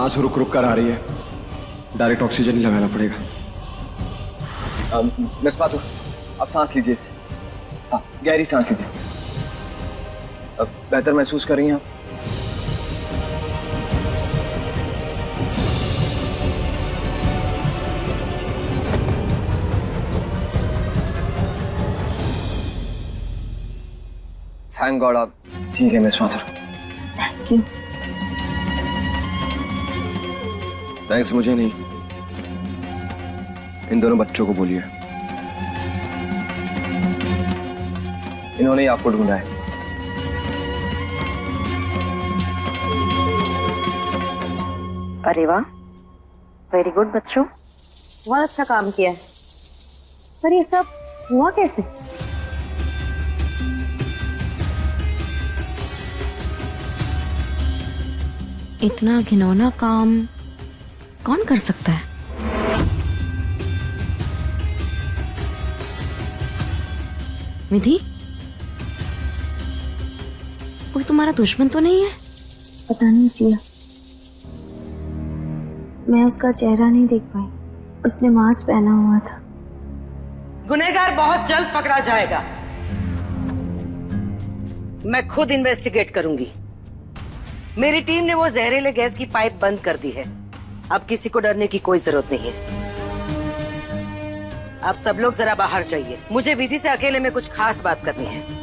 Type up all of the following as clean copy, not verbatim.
सांस रुक रुक कर आ रही है, डायरेक्ट ऑक्सीजन ही लगाना पड़ेगा। मिस माथुर, आप सांस लीजिए इससे। हाँ, गहरी सांस लीजिए। अब बेहतर महसूस कर रही हैं आप? थैंक गॉड आप ठीक है miss Mathur. Thank you. Thanks मुझे नहीं, इन दोनों बच्चों को बोलिए, इन्होंने ही आपको ढूंढा है। अरे वाह, वेरी गुड बच्चों, बहुत अच्छा काम किया है। पर ये सब हुआ कैसे? इतना घिनौना काम कौन कर सकता है? विधि, कोई तुम्हारा दुश्मन तो नहीं है? पता नहीं सिया, मैं उसका चेहरा नहीं देख पाई, उसने मास्क पहना हुआ था। गुनहगार बहुत जल्द पकड़ा जाएगा। मैं खुद इन्वेस्टिगेट करूंगी। मेरी टीम ने वो जहरीले गैस की पाइप बंद कर दी है। अब किसी को डरने की कोई जरूरत नहीं है। आप सब लोग जरा बाहर जाइए, मुझे विधि से अकेले में कुछ खास बात करनी है।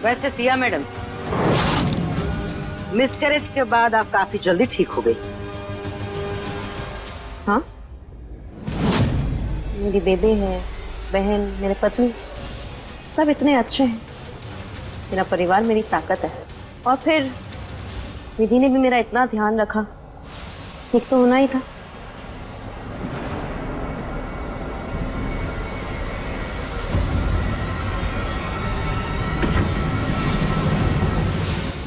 वैसे सिया मैडम, मिसकैरेज के बाद आप काफी जल्दी ठीक हो गई। हाँ, मेरी बेबे है, बहन, मेरे पति, सब इतने अच्छे हैं। मेरा परिवार मेरी ताकत है। और फिर विधि ने भी मेरा इतना ध्यान रखा, ठीक तो होना ही था।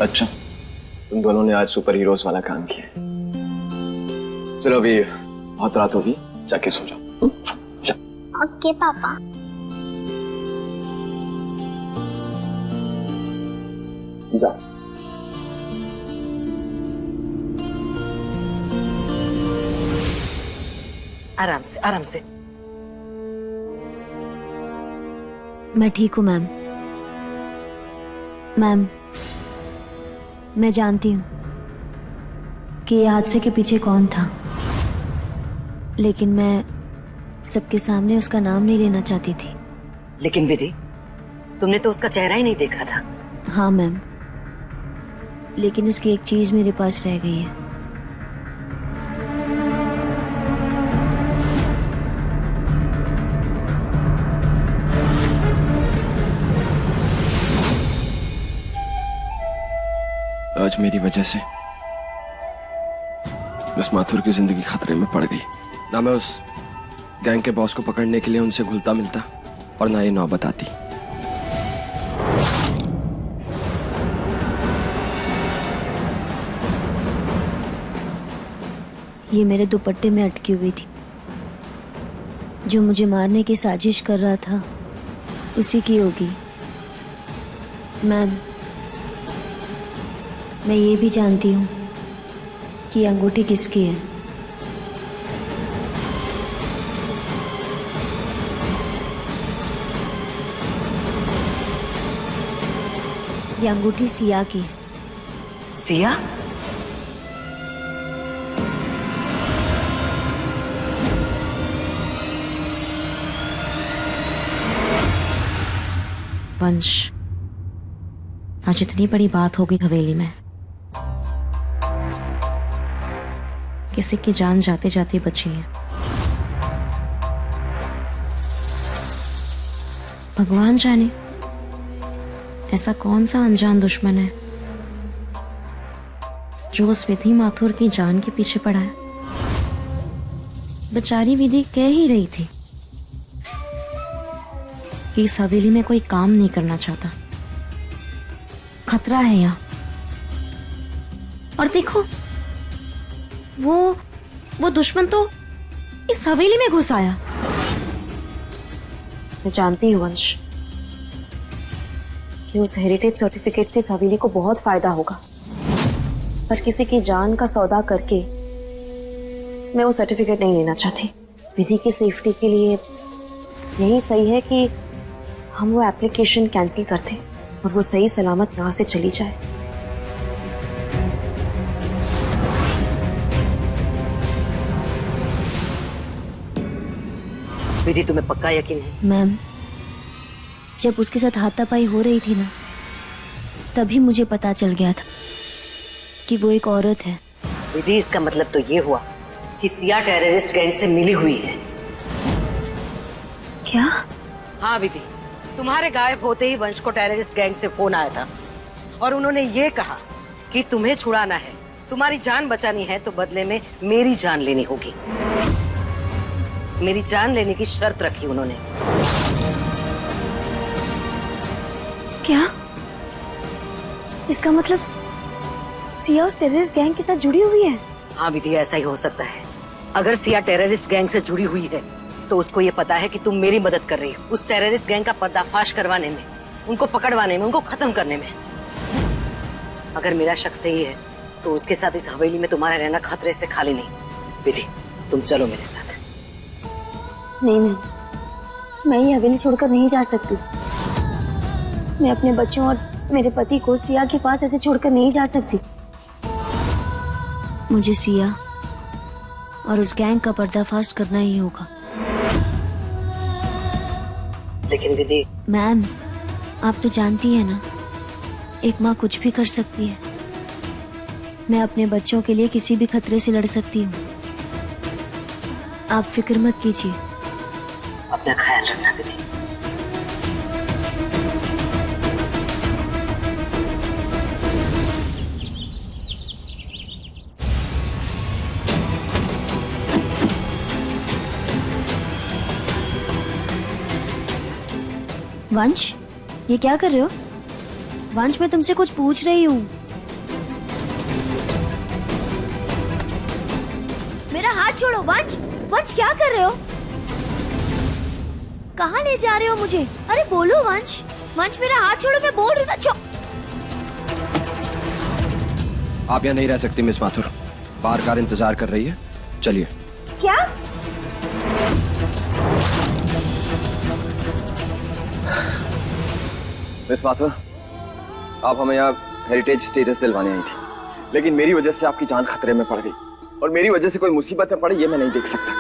अच्छा, तुम दोनों ने आज सुपर हीरोज वाला काम किया। चलो अभी बहुत रात होगी, जाके सो जाओ। ओके पापा। जाओ। आराम से, आराम से। मैं ठीक हूँ मैम। मैम, मैं जानती हूँ कि ये हादसे के पीछे कौन था, लेकिन मैं सबके सामने उसका नाम नहीं लेना चाहती थी। लेकिन विधि, तुमने तो उसका चेहरा ही नहीं देखा था। हाँ मैम, लेकिन उसकी एक चीज मेरे पास रह गई है। आज मेरी वजह से मिस माथुर की जिंदगी खतरे में पड़ गई। ना मैं उस गैंग के बॉस को पकड़ने के लिए उनसे घुलता मिलता, और ना ये नौबत आती। ये मेरे दुपट्टे में अटकी हुई थी। जो मुझे मारने की साजिश कर रहा था उसी की होगी। मैम, मैं ये भी जानती हूँ कि अंगूठी किसकी है। ये अंगूठी सिया की है। सिया? वंश, आज इतनी बड़ी बात हो गई हवेली में। किसी की जान जाते जाते बची है। भगवान जाने ऐसा कौन सा अनजान दुश्मन है जो उस विधि माथुर की जान के पीछे पड़ा है। बेचारी विधि कह ही रही थी कि इस हवेली में कोई काम नहीं करना चाहता। खतरा है यहाँ। और देखो, वो दुश्मन तो इस हवेली में घुस आया। मैं जानती हूँ वंश कि उस हेरिटेज सर्टिफिकेट से इस हवेली को बहुत फायदा होगा, पर किसी की जान का सौदा करके मैं वो सर्टिफिकेट नहीं लेना चाहती। विधि की सेफ्टी के लिए यही सही है कि हम वो एप्लीकेशन कैंसिल कर दें और वो सही सलामत यहाँ से चली जाए। विधि, तुम्हें पक्का यकीन है? मैम, जब उसके साथ हाथापाई हो रही थी ना, तभी मुझे पता चल गया था कि वो एक औरत है। विधि, इसका मतलब तो ये हुआ कि सिया टेररिस्ट गैंग से मिली हुई है। क्या? हाँ विधि, तुम्हारे गायब होते ही वंश को टेररिस्ट गैंग से फोन आया था और उन्होंने ये कहा कि तुम्हें छुड़ाना है, तुम्हारी जान बचानी है तो बदले में मेरी जान लेनी होगी। मेरी जान लेने की शर्त रखी उन्होंने। क्या? इसका मतलब सिया उस टेररिस्ट गैंग के साथ जुड़ी हुई है? हाँ विधि, ऐसा ही हो सकता है। अगर सिया टेररिस्ट गैंग से जुड़ी हुई है तो उसको ये पता है कि तुम मेरी मदद कर रही हो उस टेररिस्ट गैंग का पर्दाफाश करवाने में, उनको पकड़वाने में, उनको खत्म करने में। अगर मेरा शक सही है तो उसके साथ इस हवेली में तुम्हारा रहना खतरे से खाली नहीं। विधि, तुम चलो मेरे साथ। नहीं मैम, मैं ये हवेली छोड़कर नहीं जा सकती। मैं अपने बच्चों और मेरे पति को सिया के पास ऐसे छोड़कर नहीं जा सकती। मुझे सिया और उस गैंग का पर्दाफाश करना ही होगा। लेकिन विधि। मैम, आप तो जानती है ना, एक माँ कुछ भी कर सकती है। मैं अपने बच्चों के लिए किसी भी खतरे से लड़ सकती हूँ। आप फिक्र मत कीजिए। अपना ख्याल रखना विधि। वंश, ये क्या कर रहे हो? वंश, मैं तुमसे कुछ पूछ रही हूँ। मेरा हाथ छोड़ो वंश। वंश, क्या कर रहे हो? कहाँ ले जा रहे हो मुझे? अरे बोलो वंश। वंश, मेरा हाथ छोड़ो, मैं बोल रही हूँ ना। आप यहाँ नहीं रह सकती मिस माथुर, बाहर कार इंतजार कर रही है, चलिए। क्या? मिस माथुर, आप हमें यहाँ हेरिटेज स्टेटस दिलवाने आई थी, लेकिन मेरी वजह से आपकी जान खतरे में पड़ गई और मेरी वजह से कोई मुसीबत में पड़ी ये मैं नहीं देख सकता।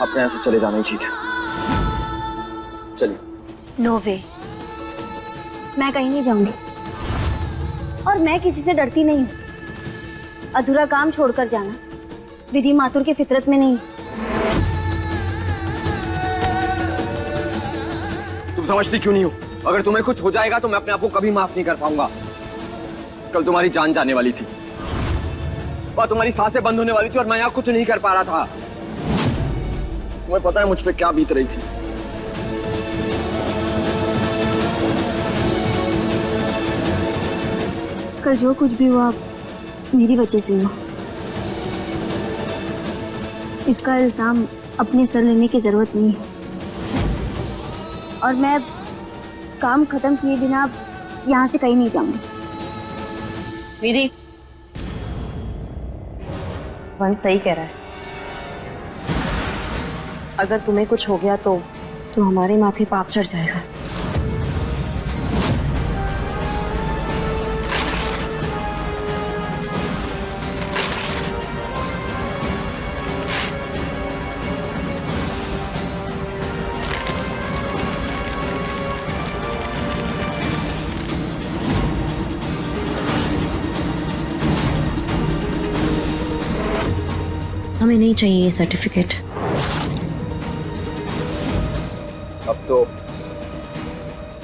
आपको यहाँ से चले जाना ही ठीक है, चलिए। नो वे, मैं कहीं नहीं जाऊंगी और मैं किसी से डरती नहीं हूँ। अधूरा काम छोड़कर जाना विधि माथुर की फितरत में नहीं। तुम समझती क्यों नहीं हो? अगर तुम्हें कुछ हो जाएगा तो मैं अपने आप को कभी माफ नहीं कर पाऊंगा। कल तुम्हारी जान जाने वाली थी और तुम्हारी सांसें बंद होने वाली थी और मैं यहाँ कुछ नहीं कर पा रहा था। तुम्हें पता है मुझ पे क्या बीत रही थी? कल जो कुछ भी हुआ मेरी वजह से हुआ। इसका इल्जाम अपने सर लेने की जरूरत नहीं है और मैं काम खत्म किए बिना यहाँ से कहीं नहीं जाऊंगी। विधि, वंश सही कह रहा है। अगर तुम्हें कुछ हो गया तो हमारे माथे पाप चढ़ जाएगा। हमें नहीं चाहिए ये सर्टिफिकेट। अब तो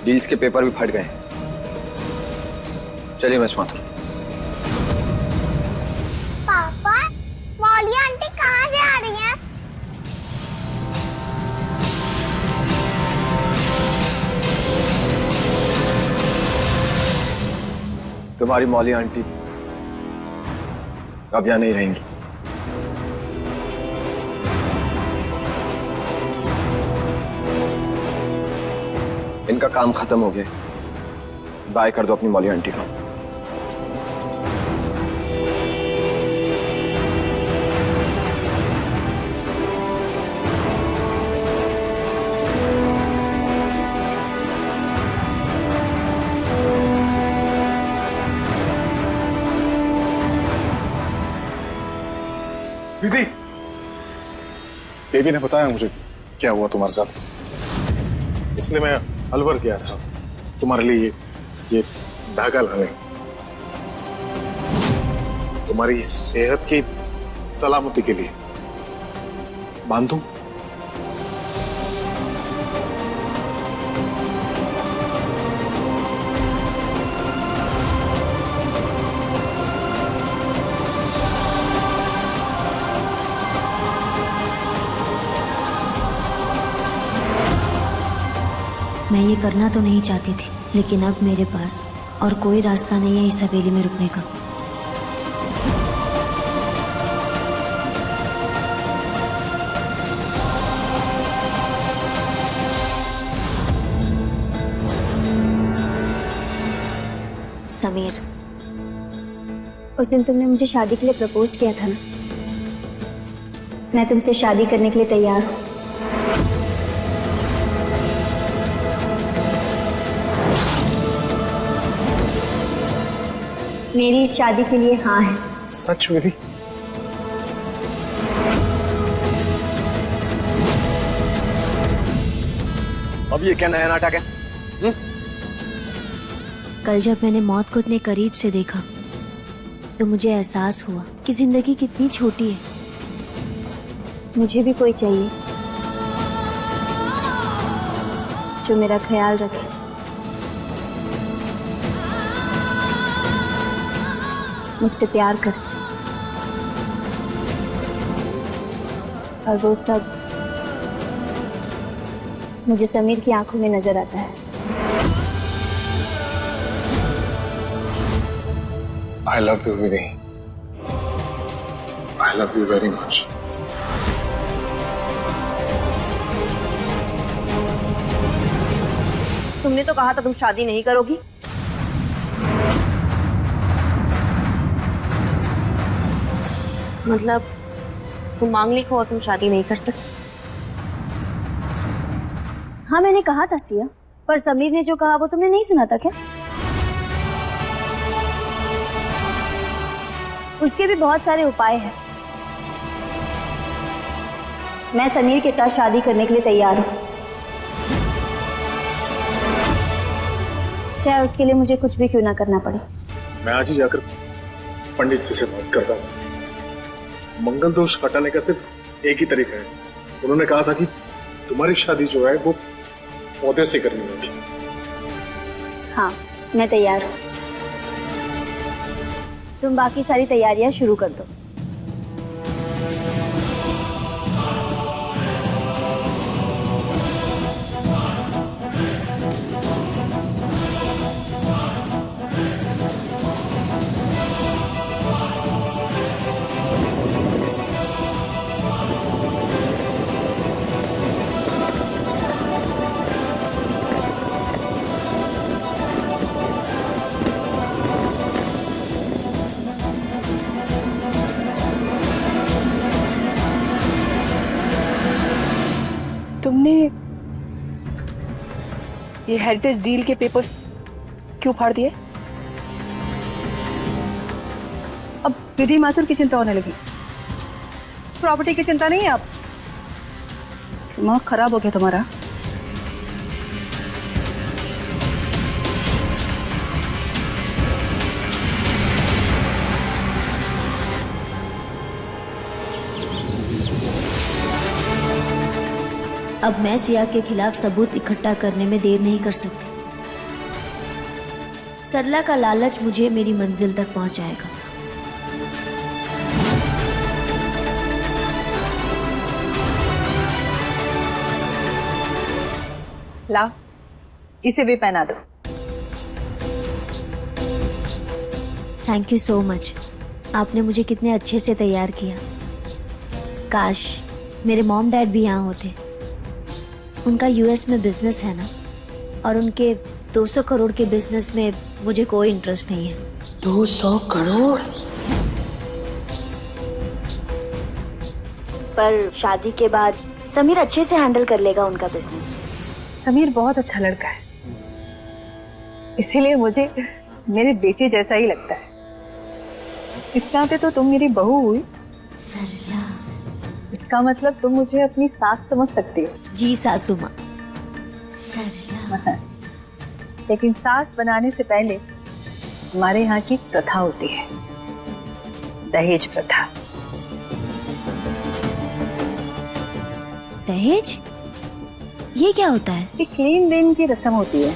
डील्स के पेपर भी फट गए। चलिए मिस माथुर। पापा, मौली आंटी कहाँ जा रही हैं? तुम्हारी मौली आंटी अब यहाँ नहीं रहेंगी। इनका काम खत्म हो गया, बाय कर दो अपनी मौली आंटी को। विधि, बेबी ने बताया मुझे क्या हुआ तुम्हारे साथ, इसलिए मैं अलवर गया था तुम्हारे लिए ये धागा लाने, तुम्हारी सेहत की सलामती के लिए। बांध दूं? मैं ये करना तो नहीं चाहती थी, लेकिन अब मेरे पास और कोई रास्ता नहीं है इस हवेली में रुकने का। समीर, उस दिन तुमने मुझे शादी के लिए प्रपोज किया था ना, मैं तुमसे शादी करने के लिए तैयार हूँ। मेरी इस शादी के लिए हाँ है। सच विधि? अब ये क्या नया नाटक है? कल जब मैंने मौत को इतने करीब से देखा तो मुझे एहसास हुआ कि जिंदगी कितनी छोटी है। मुझे भी कोई चाहिए जो मेरा ख्याल रखे, मुझसे प्यार करे, और वो सब मुझे समीर की आंखों में नजर आता है। I love you, Vinny. I love you very much. तुमने तो कहा था तुम शादी नहीं करोगी। मतलब तुम मांगलिक हो और तुम शादी नहीं कर सकते? हाँ, मैंने कहा था सिया, पर समीर ने जो कहा वो तुमने नहीं सुना था क्या? उसके भी बहुत सारे उपाय हैं। मैं समीर के साथ शादी करने के लिए तैयार हूँ, चाहे उसके लिए मुझे कुछ भी क्यों ना करना पड़े। मैं आज ही जाकर पंडित जी से बात करता हूँ। मंगल दोष हटाने का सिर्फ एक ही तरीका है। उन्होंने कहा था कि तुम्हारी शादी जो है वो पौधे से करनी होगी। हाँ, मैं तैयार हूँ। तुम बाकी सारी तैयारियां शुरू कर दो। तुमने ये हेरिटेज डील के पेपर्स क्यों फाड़ दिए? अब विधि माथुर की चिंता होने लगी, प्रॉपर्टी की चिंता नहीं है। अब दिमाग खराब हो गया तुम्हारा। अब मैं सिया के खिलाफ सबूत इकट्ठा करने में देर नहीं कर सकती। सरला का लालच मुझे मेरी मंजिल तक पहुंचाएगा। ला, इसे भी पहना दो। Thank you so much. आपने मुझे कितने अच्छे से तैयार किया। काश मेरे मॉम डैड भी यहाँ होते। उनका यूएस में बिजनेस है ना, और उनके 200 करोड़ के बिजनेस में मुझे कोई इंटरेस्ट नहीं है। 200 करोड़? पर शादी के बाद समीर अच्छे से हैंडल कर लेगा उनका बिजनेस। समीर बहुत अच्छा लड़का है, इसीलिए मुझे मेरे बेटे जैसा ही लगता है। इस नाते तो तुम मेरी बहू हुई, इसका मतलब तुम मुझे अपनी सास समझ सकती हो। जी सासू माँ। लेकिन सास बनाने से पहले हमारे यहाँ की प्रथा होती है, दहेज प्रथा। दहेज? ये क्या होता है? एक लेन देन की रस्म होती है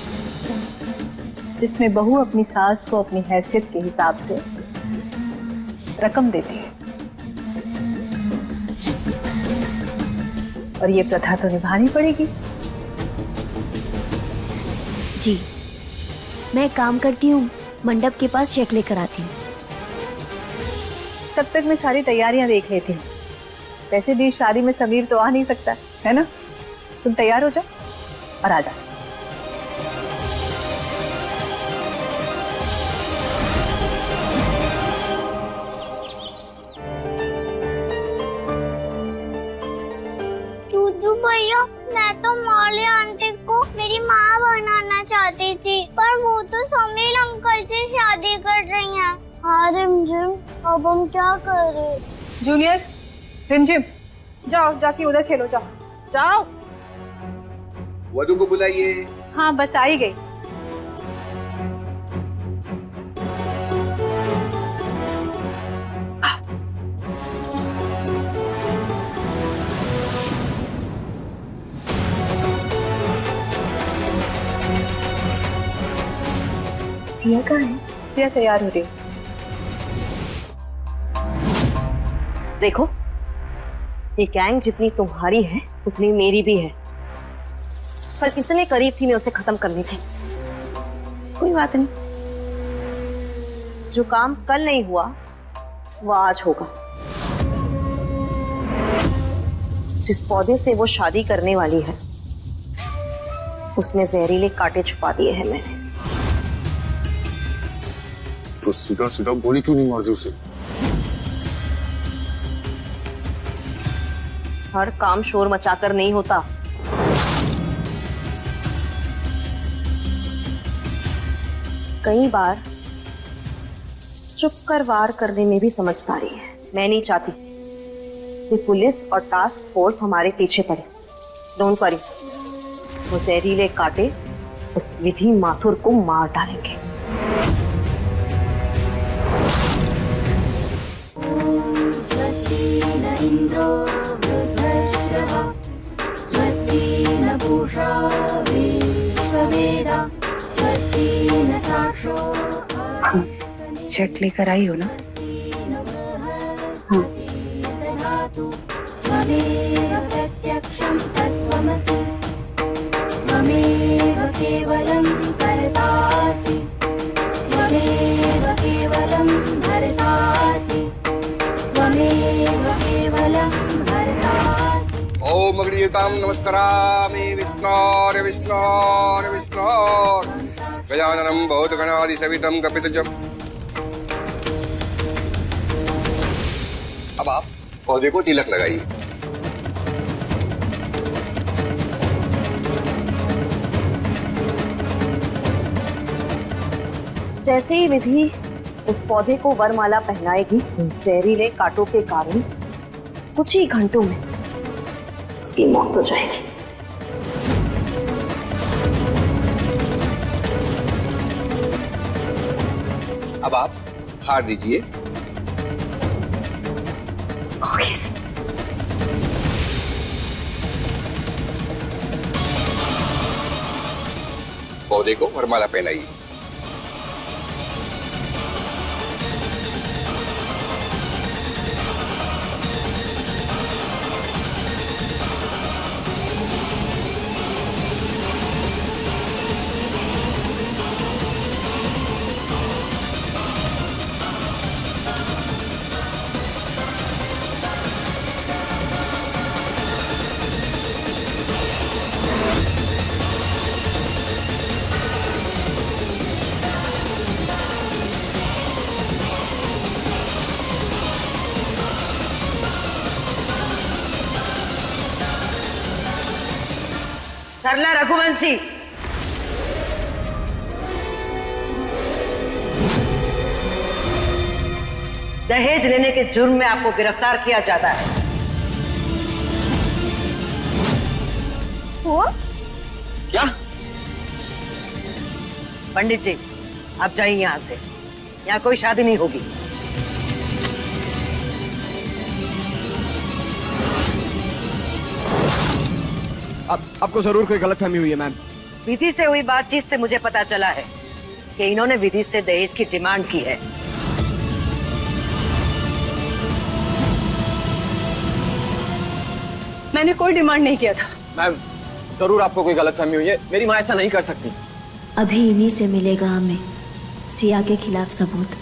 जिसमें बहू अपनी सास को अपनी हैसियत के हिसाब से रकम देती है, और ये प्रथा तो निभानी पड़ेगी। जी, मैं काम करती हूँ, मंडप के पास चेक लेकर आती हूँ। तब तक मैं सारी तैयारियां देख लेती हूँ। वैसे भी शादी में समीर तो आ नहीं सकता है ना। तुम तैयार हो जाओ और आ जाओ। चूचू भैया, मैं तो मौली आंटी को मेरी माँ बनाना चाहती थी, पर वो तो समीर अंकल से शादी कर रही हैं। हाँ रिमझिम, अब हम क्या करें? जूनियर, रिमझिम, जाओ जाके उधर खेलो, जाओ जाओ। वधू को बुलाइए। हाँ बस आई गई। सिया कहाँ है? सिया तैयार हो रही। देखो, ये गैंग जितनी तुम्हारी है उतनी मेरी भी है, पर इतने करीब थी मैं उसे खत्म करनी थी। कोई बात नहीं, जो काम कल नहीं हुआ वो आज होगा। जिस पौधे से वो शादी करने वाली है उसमें जहरीले कांटे छुपा दिए हैं मैंने। तो सीधा सीधा गोली क्यों नहीं मार दी उसे? हर काम शोर मचाकर नहीं होता। कई बार चुप कर वार करने में भी समझदारी है। मैं नहीं चाहती कि पुलिस और टास्क फोर्स हमारे पीछे पड़े। डोंट वरी, वो जहरीले कांटे उस विधि माथुर को मार डालेंगे। चेक लेकर आई हो ना? हाँ। ओम अग्नियुतां नमस्करामि विष्णोर्य विष्णोर्य विष्णोर् गजाननं भूतगणाधिसेवितं कपितजम्। अब आप पौधे को तिलक लगाइए। जैसे ही विधि उस पौधे को वरमाला पहनाएगी, जहरीले कांटों के कारण कुछ ही घंटों में उसकी मौत हो जाएगी। अब आप हार दीजिए। पौधे को वरमाला पहनाइए। सरला रघुवंशी, दहेज लेने के जुर्म में आपको गिरफ्तार किया जाता है। क्या? पंडित जी, आप जाइए यहाँ से, यहाँ कोई शादी नहीं होगी। आपको जरूर कोई गलतफहमी हुई है मैम। विधि से हुई बातचीत से मुझे पता चला है कि इन्होंने विधि से दहेज की डिमांड की है। मैंने कोई डिमांड नहीं किया था। मैम जरूर आपको कोई गलतफहमी हुई है, मेरी माँ ऐसा नहीं कर सकती। अभी इन्हीं से मिलेगा हमें सिया के खिलाफ सबूत।